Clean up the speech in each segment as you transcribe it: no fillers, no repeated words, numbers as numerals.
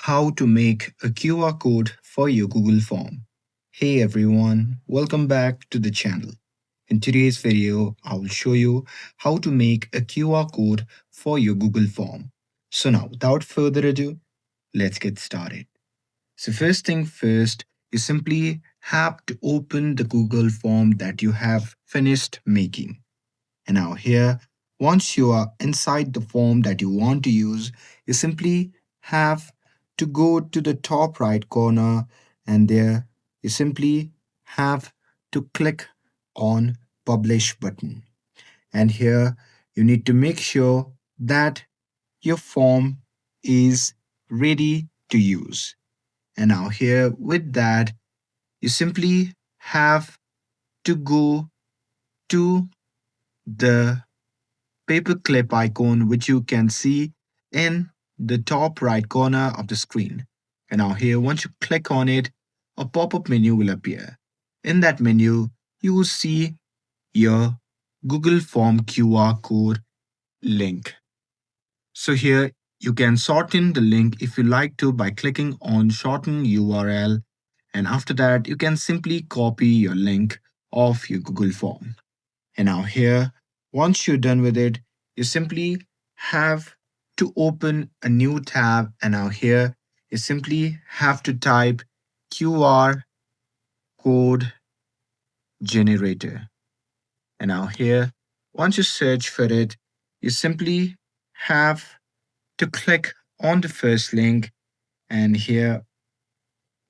how to make a QR code for your Google form. Hey everyone, welcome back to the channel. In today's video, I will show you how to make a QR code for your Google form. So now, without further ado, let's get started. So first thing first, you simply have to open the Google form that you have finished making. And now here, once you are inside the form that you want to use, you simply have to go to the top right corner, and there you simply have to click on publish button. And here you need to make sure that your form is ready to use. And now here with that, you simply have to go to the paperclip icon which you can see in the top right corner of the screen. And now here, once you click on it, a pop-up menu will appear. In that menu, you will see your Google Form QR code link. So here you can shorten the link if you like to by clicking on shorten URL, and after that you can simply copy your link of your Google Form. And now here, once you're done with it, you simply have to open a new tab. And now here, you simply have to type QR code generator. And now here, once you search for it, you simply have to click on the first link. And here,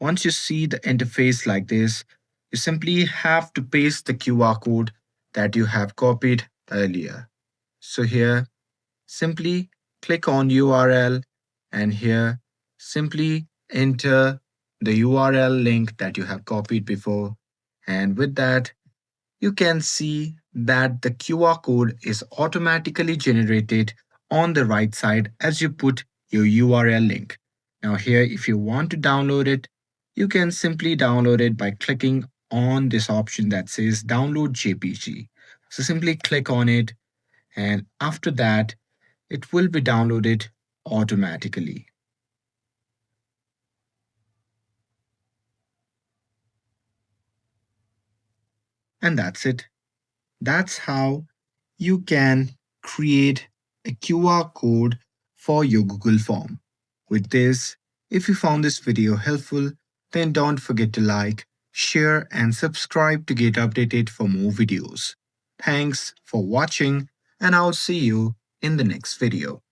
once you see the interface like this, you simply have to paste the QR code that you have copied earlier. So here, simply click on URL, and here simply enter the URL link that you have copied before. And with that, you can see that the QR code is automatically generated on the right side as you put your URL link. Now here, if you want to download it, you can simply download it by clicking on this option that says download JPG. So simply click on it, and after that, it will be downloaded automatically. And that's it. That's how you can create a QR code for your Google form. With this, if you found this video helpful, then don't forget to like, share, and subscribe to get updated for more videos. Thanks for watching, and I'll see you in the next video.